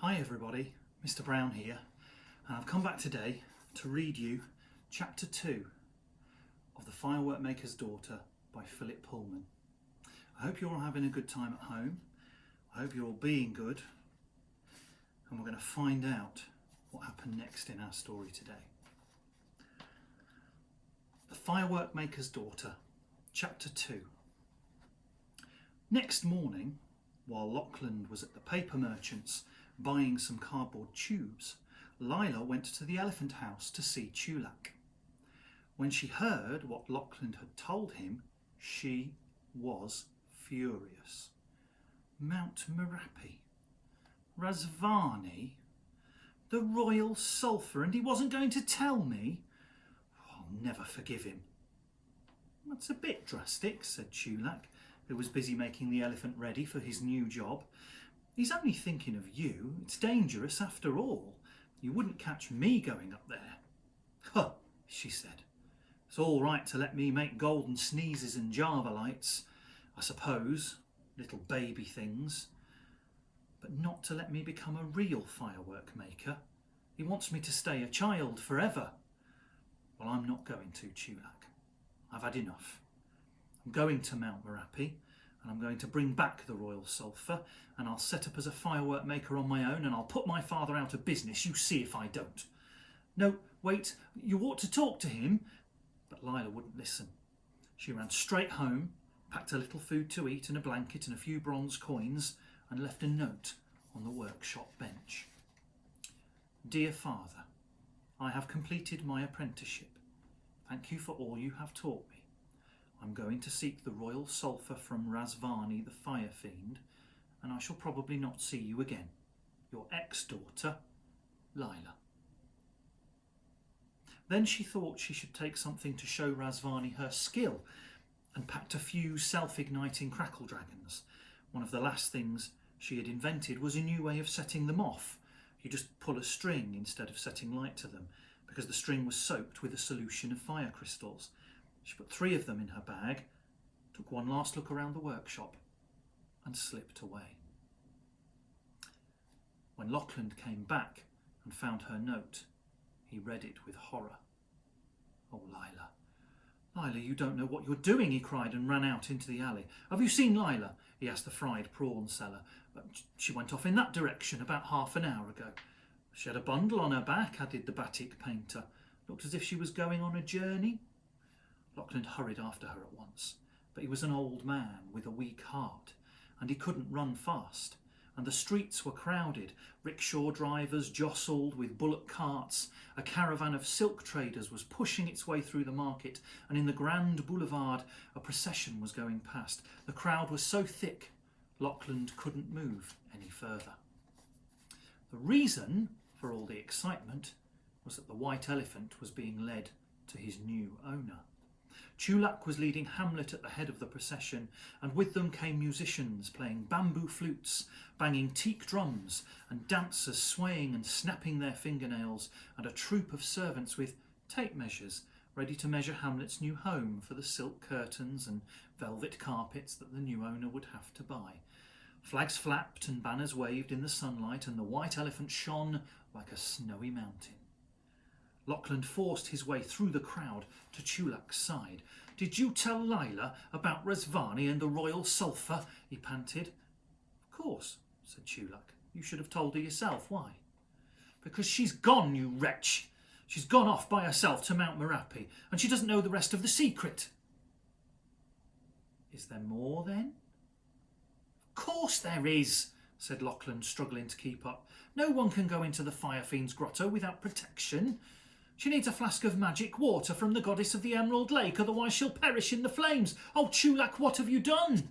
Hi everybody, Mr. Brown here, and I've come back today to read you Chapter 2 of The Firework Maker's Daughter by Philip Pullman. I hope you're all having a good time at home. I hope you're all being good, and we're going to find out what happened next in our story today. The Firework Maker's Daughter, Chapter 2. Next morning, while Lachlan was at the paper merchant's buying some cardboard tubes, Lila went to the elephant house to see Chulak. When she heard what Lachlan had told him, she was furious. Mount Merapi, Razvani, the royal sulphur, and he wasn't going to tell me? I'll never forgive him. That's a bit drastic, said Chulak, who was busy making the elephant ready for his new job. He's only thinking of you. It's dangerous after all. You wouldn't catch me going up there. Huh, she said. It's all right to let me make golden sneezes and Java lights, I suppose, little baby things, but not to let me become a real firework maker. He wants me to stay a child forever. Well, I'm not going to, Chulak. I've had enough. I'm going to Mount Merapi, and I'm going to bring back the royal sulphur, and I'll set up as a firework maker on my own, and I'll put my father out of business. You see if I don't. No, wait, you ought to talk to him. But Lila wouldn't listen. She ran straight home, packed a little food to eat and a blanket and a few bronze coins, and left a note on the workshop bench. Dear Father, I have completed my apprenticeship. Thank you for all you have taught me. I'm going to seek the royal sulphur from Razvani, the fire fiend, and I shall probably not see you again. Your ex-daughter, Lila. Then she thought she should take something to show Razvani her skill, and packed a few self-igniting crackle dragons. One of the last things she had invented was a new way of setting them off. You just pull a string instead of setting light to them, because the string was soaked with a solution of fire crystals. She put 3 of them in her bag, took one last look around the workshop, and slipped away. When Lachlan came back and found her note, he read it with horror. Oh, Lila. Lila, you don't know what you're doing, he cried, and ran out into the alley. Have you seen Lila? He asked the fried prawn seller. She went off in that direction about half an hour ago. She had a bundle on her back, added the batik painter. Looked as if she was going on a journey. Lachlan hurried after her at once, but he was an old man with a weak heart, and he couldn't run fast, and the streets were crowded. Rickshaw drivers jostled with bullock carts. A caravan of silk traders was pushing its way through the market, and in the grand boulevard a procession was going past. The crowd was so thick, Lachlan couldn't move any further. The reason for all the excitement was that the white elephant was being led to his new owner. Chulak was leading Hamlet at the head of the procession, and with them came musicians playing bamboo flutes, banging teak drums, and dancers swaying and snapping their fingernails, and a troop of servants with tape measures ready to measure Hamlet's new home for the silk curtains and velvet carpets that the new owner would have to buy. Flags flapped and banners waved in the sunlight, and the white elephant shone like a snowy mountain. Lachlan forced his way through the crowd to Chulak's side. Did you tell Lila about Razvani and the royal sulphur? He panted. Of course, said Chulak. You should have told her yourself. Why? Because she's gone, you wretch. She's gone off by herself to Mount Merapi, and she doesn't know the rest of the secret. Is there more then? Of course there is, said Lachlan, struggling to keep up. No one can go into the Fire Fiend's grotto without protection. She needs a flask of magic water from the goddess of the Emerald Lake, otherwise she'll perish in the flames. Oh, Chulak, what have you done?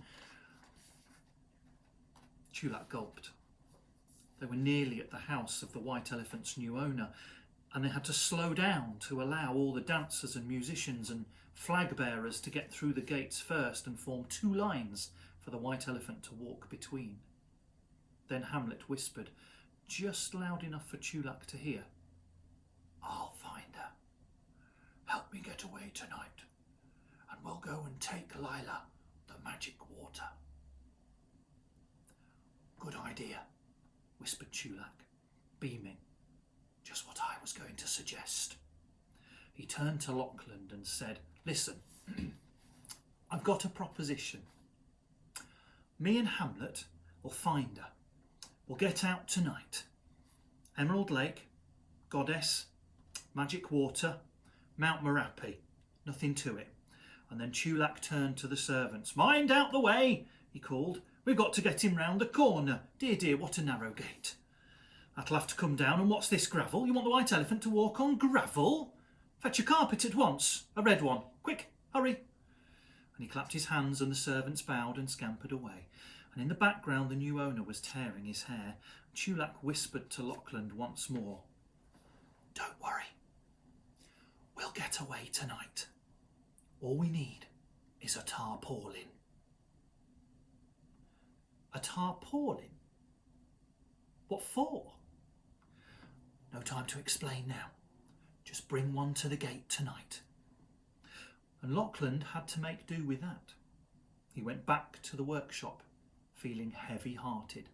Chulak gulped. They were nearly at the house of the white elephant's new owner, and they had to slow down to allow all the dancers and musicians and flag bearers to get through the gates first and form 2 lines for the white elephant to walk between. Then Hamlet whispered, just loud enough for Chulak to hear, I'll find her. Help me get away tonight, and we'll go and take Lila the magic water. Good idea, whispered Chulak, beaming. Just what I was going to suggest. He turned to Lachlan and said, Listen, I've got a proposition. Me and Hamlet will find her. We'll get out tonight. Emerald Lake, Goddess, Magic Water, Mount Merapi. Nothing to it. And then Chulak turned to the servants. Mind out the way, he called. We've got to get him round the corner. Dear, dear, what a narrow gate. That'll have to come down. And what's this gravel? You want the white elephant to walk on gravel? Fetch a carpet at once. A red one. Quick, hurry. And he clapped his hands and the servants bowed and scampered away. And in the background the new owner was tearing his hair. Chulak whispered to Lachlan once more. Don't worry. We'll get away tonight. All we need is a tarpaulin. A tarpaulin? What for? No time to explain now. Just bring one to the gate tonight. And Lachlan had to make do with that. He went back to the workshop, feeling heavy-hearted.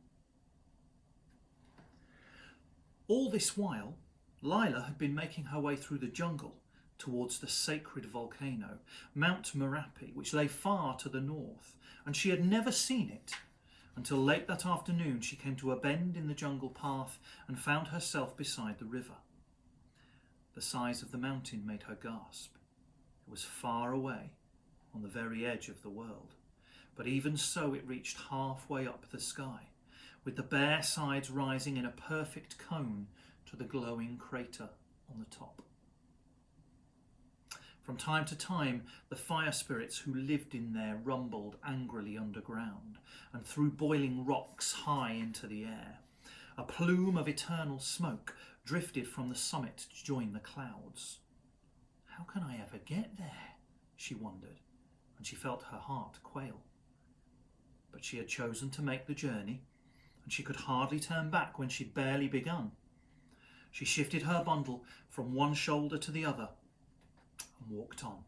All this while, Lila had been making her way through the jungle towards the sacred volcano, Mount Merapi, which lay far to the north, and she had never seen it until late that afternoon she came to a bend in the jungle path and found herself beside the river. The size of the mountain made her gasp. It was far away, on the very edge of the world, but even so it reached halfway up the sky, with the bare sides rising in a perfect cone to the glowing crater on the top. From time to time, the fire spirits who lived in there rumbled angrily underground and threw boiling rocks high into the air. A plume of eternal smoke drifted from the summit to join the clouds. How can I ever get there? She wondered, and she felt her heart quail. But she had chosen to make the journey, and she could hardly turn back when she'd barely begun. She shifted her bundle from one shoulder to the other and walked on.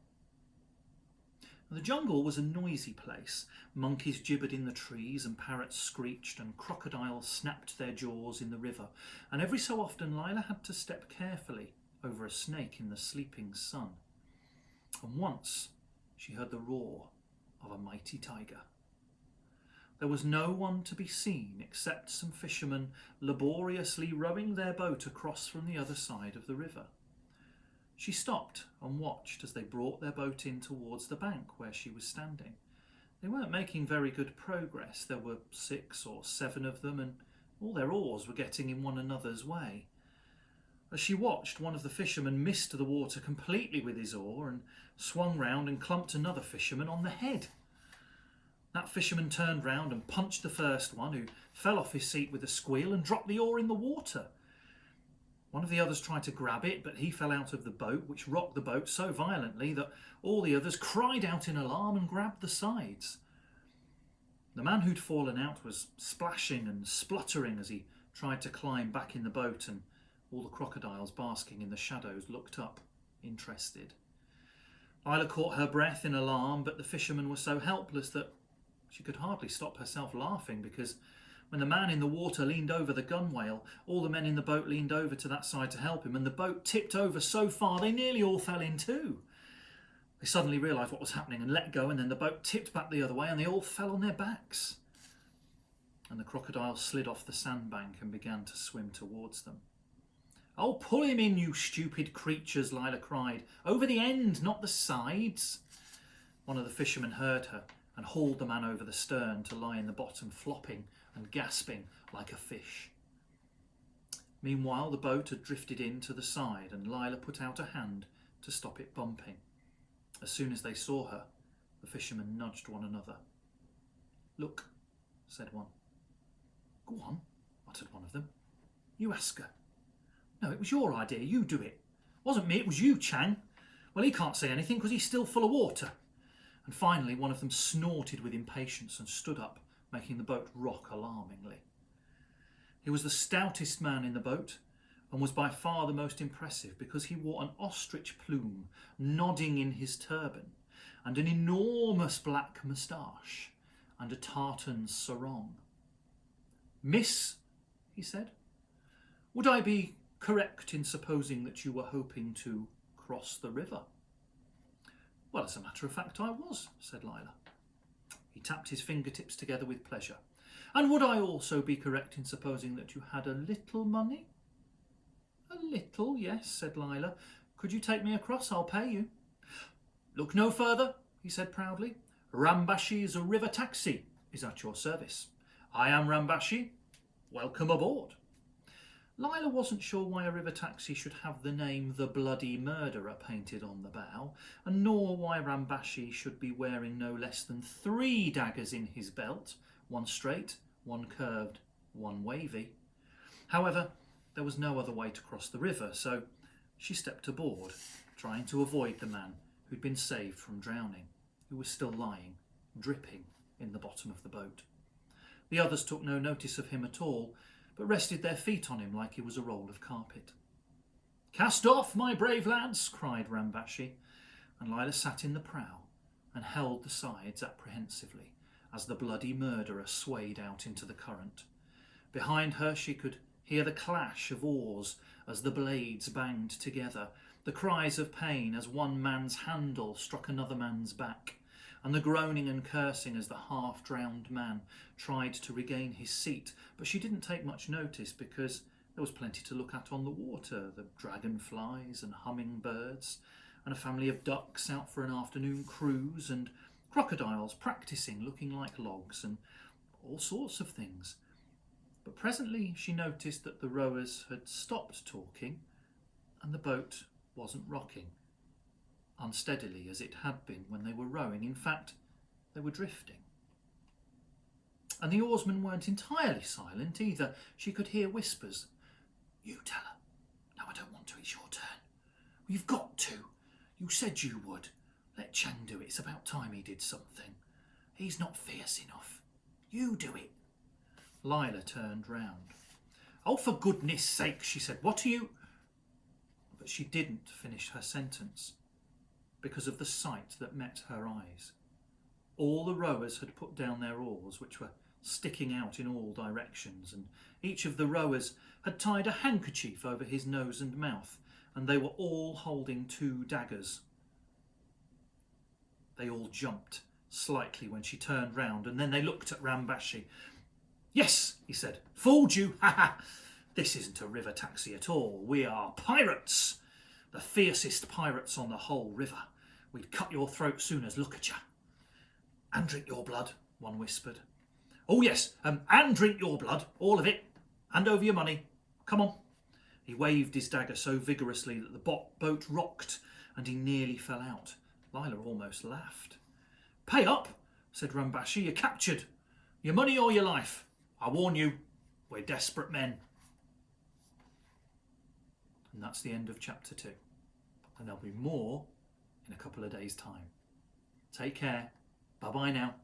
The jungle was a noisy place. Monkeys gibbered in the trees and parrots screeched and crocodiles snapped their jaws in the river, and every so often Lila had to step carefully over a snake in the sleeping sun. And once she heard the roar of a mighty tiger. There was no one to be seen except some fishermen laboriously rowing their boat across from the other side of the river. She stopped and watched as they brought their boat in towards the bank where she was standing. They weren't making very good progress. There were 6 or 7 of them, and all their oars were getting in one another's way. As she watched, one of the fishermen missed the water completely with his oar and swung round and clumped another fisherman on the head. That fisherman turned round and punched the first one, who fell off his seat with a squeal and dropped the oar in the water. One of the others tried to grab it, but he fell out of the boat, which rocked the boat so violently that all the others cried out in alarm and grabbed the sides. The man who'd fallen out was splashing and spluttering as he tried to climb back in the boat, and all the crocodiles basking in the shadows looked up, interested. Lila caught her breath in alarm, but the fisherman was so helpless that she could hardly stop herself laughing, because when the man in the water leaned over the gunwale, all the men in the boat leaned over to that side to help him, and the boat tipped over so far they nearly all fell in too. They suddenly realised what was happening and let go, and then the boat tipped back the other way and they all fell on their backs. And the crocodile slid off the sandbank and began to swim towards them. "Oh, pull him in, you stupid creatures," Lila cried. "Over the end, not the sides." One of the fishermen heard her and hauled the man over the stern to lie in the bottom, flopping and gasping like a fish. Meanwhile, the boat had drifted in to the side, and Lila put out a hand to stop it bumping. As soon as they saw her, the fishermen nudged one another. "Look," said one. "Go on," muttered one of them. "You ask her." "No, it was your idea. You do it." "Wasn't me, it was you, Chang." "Well, he can't say anything because he's still full of water." And finally one of them snorted with impatience and stood up, making the boat rock alarmingly. He was the stoutest man in the boat and was by far the most impressive because he wore an ostrich plume nodding in his turban and an enormous black moustache and a tartan sarong. "Miss," he said. Would I be correct in supposing that you were hoping to cross the river? Well, as a matter of fact, I was, said Lila. He tapped his fingertips together with pleasure. And would I also be correct in supposing that you had a little money? A little, yes, said Lila. Could you take me across? I'll pay you. Look no further, he said proudly. Rambashi's river taxi is at your service. I am Rambashi. Welcome aboard. Lila wasn't sure why a river taxi should have the name The Bloody Murderer painted on the bow, and nor why Rambashi should be wearing no less than 3 daggers in his belt, one straight, one curved, one wavy. However, there was no other way to cross the river, so she stepped aboard, trying to avoid the man who'd been saved from drowning, who was still lying, dripping, in the bottom of the boat. The others took no notice of him at all, but rested their feet on him like he was a roll of carpet. Cast off, my brave lads, cried Rambashi, and Lila sat in the prow and held the sides apprehensively as the bloody murderer swayed out into the current. Behind her she could hear the clash of oars as the blades banged together, the cries of pain as one man's handle struck another man's back, and the groaning and cursing as the half-drowned man tried to regain his seat. But she didn't take much notice because there was plenty to look at on the water, the dragonflies and hummingbirds, and a family of ducks out for an afternoon cruise, and crocodiles practising looking like logs, and all sorts of things. But presently she noticed that the rowers had stopped talking and the boat wasn't rocking unsteadily as it had been when they were rowing. In fact, they were drifting. And the oarsmen weren't entirely silent either. She could hear whispers. You tell her. No, I don't want to. It's your turn. Well, you've got to. You said you would. Let Chang do it. It's about time he did something. He's not fierce enough. You do it. Lila turned round. Oh, for goodness sake, she said. What are you... But she didn't finish her sentence because of the sight that met her eyes. All the rowers had put down their oars, which were sticking out in all directions, and each of the rowers had tied a handkerchief over his nose and mouth, and they were all holding 2 daggers. They all jumped slightly when she turned round, and then they looked at Rambashi. Yes, he said, fooled you, ha ha! This isn't a river taxi at all. We are pirates, the fiercest pirates on the whole river. We'd cut your throat soon as look at you. And drink your blood, one whispered. Oh yes, and drink your blood, all of it. Hand over your money. Come on. He waved his dagger so vigorously that the boat rocked and he nearly fell out. Lila almost laughed. Pay up, said Rambashi. You're captured. Your money or your life. I warn you, we're desperate men. And that's the end of chapter 2. And there'll be more in a couple of days' time. Take care. Bye-bye now.